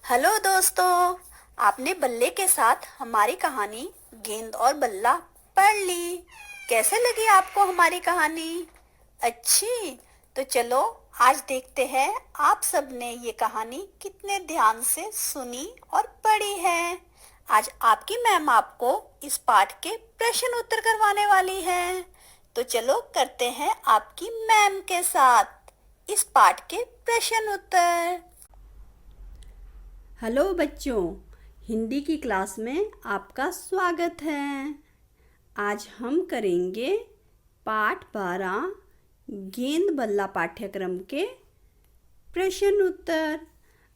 Hello दोस्तों। आपने बल्ले के साथ हमारी कहानी गेंद और बल्ला पढ़ ली। कैसे लगी आपको हमारी कहानी? अच्छी। तो चलो आज देखते हैं आप सबने ये कहानी कितने ध्यान से सुनी और पढ़ी है। आज आपकी मैम आपको इस पाठ के प्रश्न उत्तर करवाने वाली है। तो चलो करते हैं आपकी मैम के साथ इस पाठ के प्रश्न उत्तर। हेलो बच्चों, हिंदी की क्लास में आपका स्वागत है। आज हम करेंगे पाठ 12 गेंद बल्ला पाठ्यक्रम के प्रश्न उत्तर।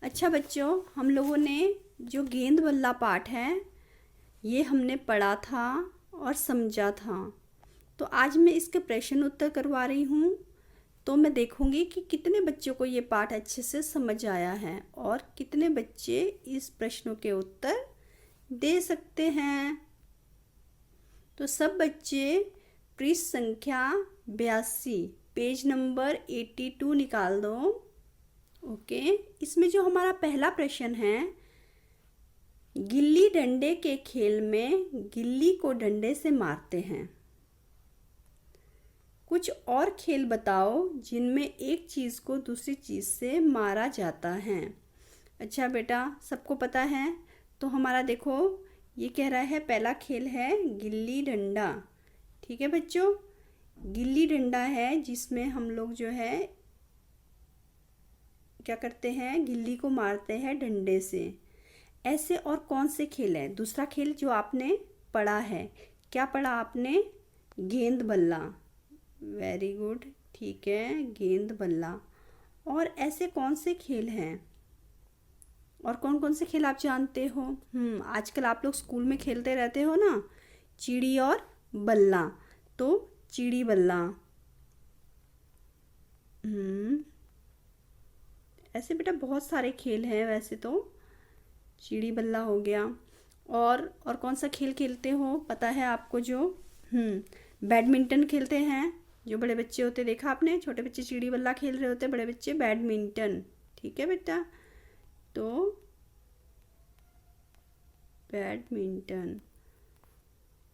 अच्छा बच्चों, हम लोगों ने जो गेंद बल्ला पाठ है ये हमने पढ़ा था और समझा था। तो आज मैं इसके प्रश्न उत्तर करवा रही हूँ। तो मैं देखूंगी कि कितने बच्चों को ये पाठ अच्छे से समझ आया है और कितने बच्चे इस प्रश्नों के उत्तर दे सकते हैं। तो सब बच्चे पृष्ठ संख्या 82 पेज नंबर 82 निकाल दो। ओके, इसमें जो हमारा पहला प्रश्न है, गिल्ली डंडे के खेल में गिल्ली को डंडे से मारते हैं। कुछ और खेल बताओ जिनमें एक चीज़ को दूसरी चीज़ से मारा जाता है। अच्छा बेटा, सबको पता है। तो हमारा देखो, ये कह रहा है पहला खेल है गिल्ली डंडा। ठीक है बच्चों, गिल्ली डंडा है जिसमें हम लोग जो है क्या करते हैं, गिल्ली को मारते हैं डंडे से। ऐसे और कौन से खेल हैं? दूसरा खेल जो आपने पढ़ा है, क्या पढ़ा आपने? गेंद बल्ला। वेरी गुड, ठीक है, गेंद बल्ला। और ऐसे कौन से खेल हैं और कौन कौन से खेल आप जानते हो? आजकल आप लोग स्कूल में खेलते रहते हो ना, चिड़ी और बल्ला। तो चिड़ी बल्ला। ऐसे बेटा बहुत सारे खेल हैं वैसे तो। चिड़ी बल्ला हो गया। और कौन सा खेल खेलते हो पता है आपको? जो बैडमिंटन खेलते हैं जो बड़े बच्चे होते, देखा आपने? छोटे बच्चे चिड़ी बल्ला खेल रहे होते, बड़े बच्चे बैडमिंटन। ठीक है बेटा, तो बैडमिंटन।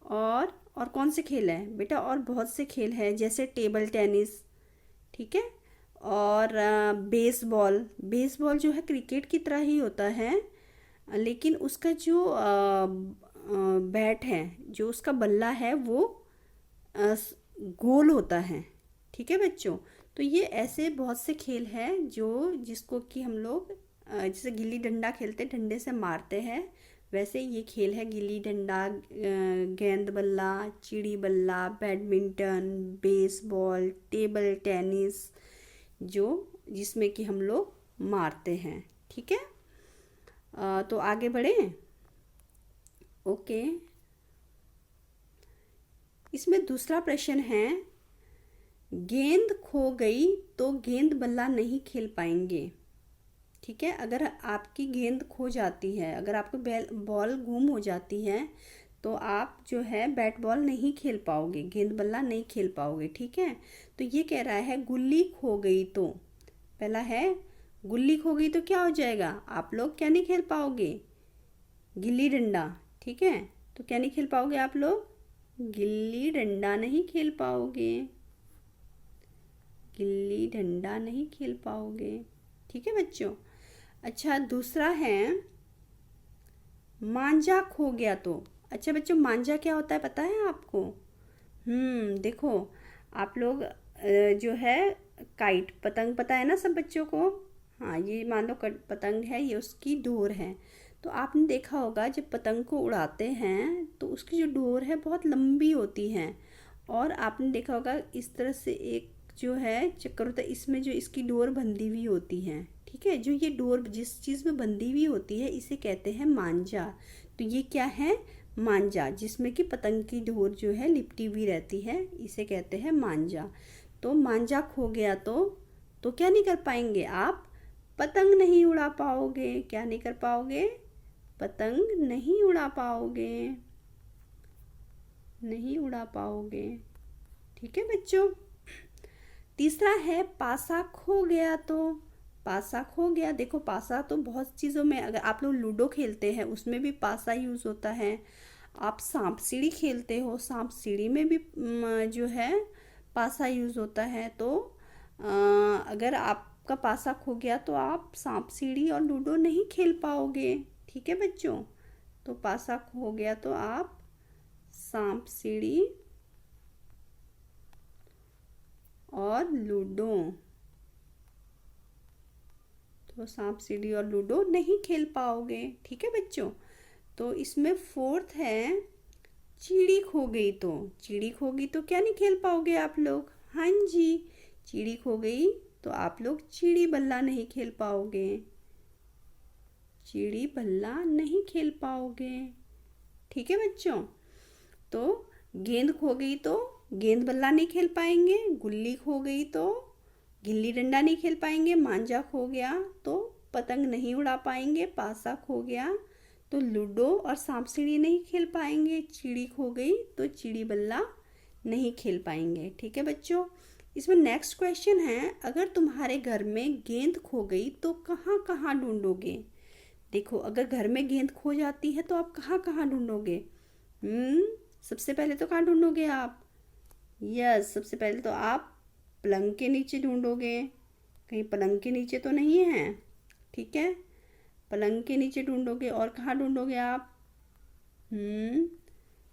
और कौन से खेल हैं बेटा? और बहुत से खेल हैं जैसे टेबल टेनिस। ठीक है, और बेसबॉल। बेसबॉल जो है क्रिकेट की तरह ही होता है, लेकिन उसका जो बैट है, जो उसका बल्ला है वो गोल होता है। ठीक है बच्चों, तो ये ऐसे बहुत से खेल हैं जो जिसको कि हम लोग जैसे गिल्ली डंडा खेलते डंडे से मारते हैं, वैसे ये खेल है गिल्ली डंडा, गेंद बल्ला, चिड़ी बल्ला, बैडमिंटन, बेसबॉल, टेबल टेनिस, जो जिसमें कि हम लोग मारते हैं। ठीक है, तो आगे बढ़े। ओके, इसमें दूसरा प्रश्न है, गेंद खो गई तो गेंद बल्ला नहीं खेल पाएंगे। ठीक है, अगर आपकी गेंद खो जाती है, अगर आपको बॉल गुम हो जाती है, तो आप जो है बैट बॉल नहीं खेल पाओगे, गेंद बल्ला नहीं खेल पाओगे। ठीक है, तो ये कह रहा है गुल्ली खो गई तो, पहला है गुल्ली खो गई तो क्या हो जाएगा? आप लोग क्या नहीं खेल पाओगे? गिल्ली डंडा। ठीक है, तो क्या नहीं खेल पाओगे आप लोग? गिल्ली डंडा नहीं खेल पाओगे, गिल्ली डंडा नहीं खेल पाओगे। ठीक है बच्चों। अच्छा, दूसरा है मांझा खो गया तो। अच्छा बच्चों, मांझा क्या होता है पता है आपको? देखो, आप लोग जो है काइट, पतंग पता है ना सब बच्चों को? हाँ, ये मान लो पतंग है, ये उसकी डोर है। तो आपने देखा होगा जब पतंग को उड़ाते हैं तो उसकी जो डोर है बहुत लंबी होती है, और आपने देखा होगा इस तरह से एक जो है चक्कर होता है, इसमें जो इसकी डोर बंधी हुई होती है। ठीक है, जो ये डोर जिस चीज़ में बंधी हुई होती है इसे कहते हैं मांझा। तो ये क्या है? मांझा, जिसमें कि पतंग की डोर जो है लिपटी हुई रहती है, इसे कहते हैं मांझा। तो मांझा खो गया तो क्या नहीं कर पाएंगे आप? पतंग नहीं उड़ा पाओगे। क्या नहीं कर पाओगे? पतंग नहीं उड़ा पाओगे, नहीं उड़ा पाओगे। ठीक है बच्चों। तीसरा है पासा खो गया तो। पासा खो गया। देखो पासा तो बहुत चीज़ों में, अगर आप लोग लूडो खेलते हैं उसमें भी पासा यूज़ होता है। आप सांप सीढ़ी खेलते हो, सांप सीढ़ी में भी जो है पासा यूज़ होता है। तो अगर आपका पासा खो गया तो आप सांप सीढ़ी और लूडो नहीं खेल पाओगे। ठीक है बच्चों, तो पासा खो गया तो आप सांप सीढ़ी और लूडो, तो सांप सीढ़ी और लूडो नहीं खेल पाओगे। ठीक है बच्चों, तो इसमें फोर्थ है चिड़ी खो गई। तो चिड़ी खो गई तो क्या नहीं खेल पाओगे आप लोग? हाँ जी, चिड़ी खो गई तो आप लोग चिड़ी बल्ला नहीं खेल पाओगे। चिड़ी बल्ला नहीं खेल पाओगे। ठीक है बच्चों, तो गेंद खो गई तो गेंद बल्ला नहीं खेल पाएंगे। गुल्ली खो गई तो गिल्ली डंडा नहीं खेल पाएंगे। मांझा खो गया तो पतंग नहीं उड़ा पाएंगे। पासा खो गया तो लूडो और सांप सीढ़ी नहीं खेल पाएंगे। चिड़ी खो गई तो चिड़ी बल्ला नहीं खेल पाएंगे। ठीक है बच्चों, इसमें नेक्स्ट क्वेश्चन है, अगर तुम्हारे घर में गेंद खो गई तो कहाँ कहाँ ढूंढोगे? देखो, अगर घर में गेंद खो जाती है तो आप कहाँ कहाँ ढूंढोगे? सबसे पहले तो कहाँ ढूंढोगे आप? यस, सबसे पहले तो आप पलंग के नीचे ढूंढोगे। कहीं पलंग के नीचे तो नहीं है। ठीक है, पलंग के नीचे ढूंढोगे। और कहाँ ढूंढोगे आप?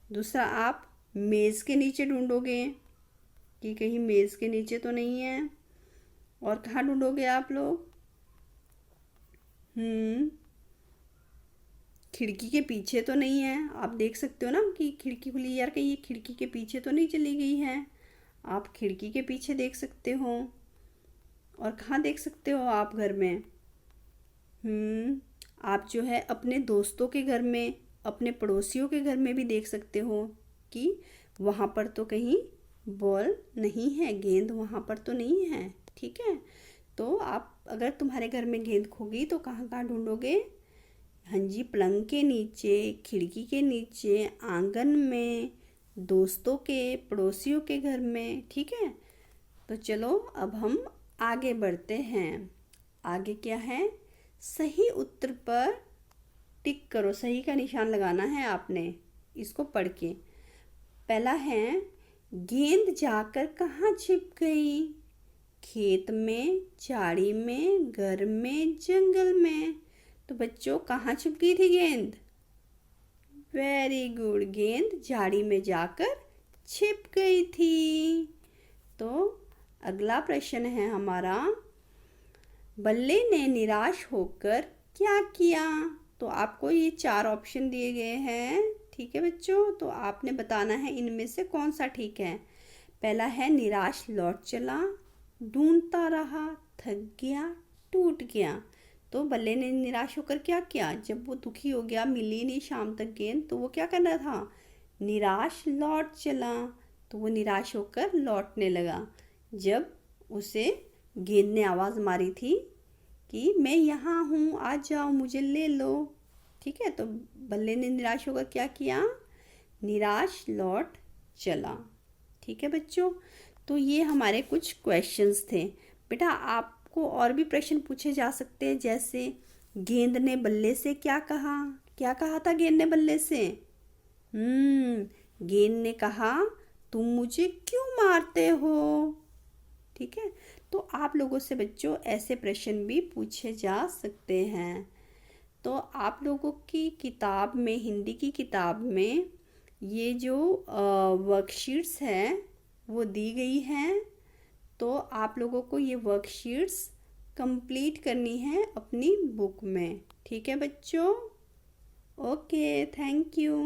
दूसरा, आप मेज़ के नीचे ढूंढोगे कि कहीं मेज़ के नीचे तो नहीं है। और कहाँ ढूंढोगे आप लोग? खिड़की के पीछे तो नहीं है। आप देख सकते हो ना कि खिड़की खुली, यार कहीं ये खिड़की के पीछे तो नहीं चली गई है। आप खिड़की के पीछे देख सकते हो। और कहाँ देख सकते हो आप घर में? आप जो है अपने दोस्तों के घर में, अपने पड़ोसियों के घर में भी देख सकते हो कि वहाँ पर तो कहीं बॉल नहीं है, गेंद वहाँ पर तो नहीं है। ठीक है, तो आप अगर तुम्हारे घर में गेंद खो गई तो कहाँ कहाँ ढूंढोगे? हाँ जी, पलंग के नीचे, खिड़की के नीचे, आंगन में, दोस्तों के, पड़ोसियों के घर में। ठीक है, तो चलो अब हम आगे बढ़ते हैं। आगे क्या है? सही उत्तर पर टिक करो। सही का निशान लगाना है आपने इसको पढ़ के। पहला है, गेंद जाकर कहाँ छिप गई? खेत में, झाड़ी में, घर में, जंगल में। तो बच्चों, कहाँ छिप गई थी गेंद? वेरी गुड, गेंद झाड़ी में जाकर छिप गई थी। तो अगला प्रश्न है हमारा, बल्ले ने निराश होकर क्या किया? तो आपको ये 4 ऑप्शन दिए गए हैं। ठीक है बच्चों, तो आपने बताना है इनमें से कौन सा ठीक है। पहला है निराश लौट चला, ढूंढता रहा, थक गया, टूट गया। तो बल्ले ने निराश होकर क्या किया? जब वो दुखी हो गया, मिली नहीं शाम तक गेंद, तो वो क्या करना था? निराश लौट चला। तो वो निराश होकर लौटने लगा जब उसे गेंद ने आवाज़ मारी थी कि मैं यहाँ हूँ, आ जाओ, मुझे ले लो। ठीक है, तो बल्ले ने निराश होकर क्या किया? निराश लौट चला। ठीक है बच्चों, तो ये हमारे कुछ क्वेश्चंस थे। बेटा, आपको और भी प्रश्न पूछे जा सकते हैं, जैसे गेंद ने बल्ले से क्या कहा? क्या कहा था गेंद ने बल्ले से? गेंद ने कहा, तुम मुझे क्यों मारते हो? ठीक है, तो आप लोगों से बच्चों ऐसे प्रश्न भी पूछे जा सकते हैं। तो आप लोगों की किताब में, हिंदी की किताब में ये जो वर्कशीट्स हैं वो दी गई हैं। तो आप लोगों को ये वर्कशीट्स कंप्लीट करनी है अपनी बुक में। ठीक है बच्चों? Okay, thank you.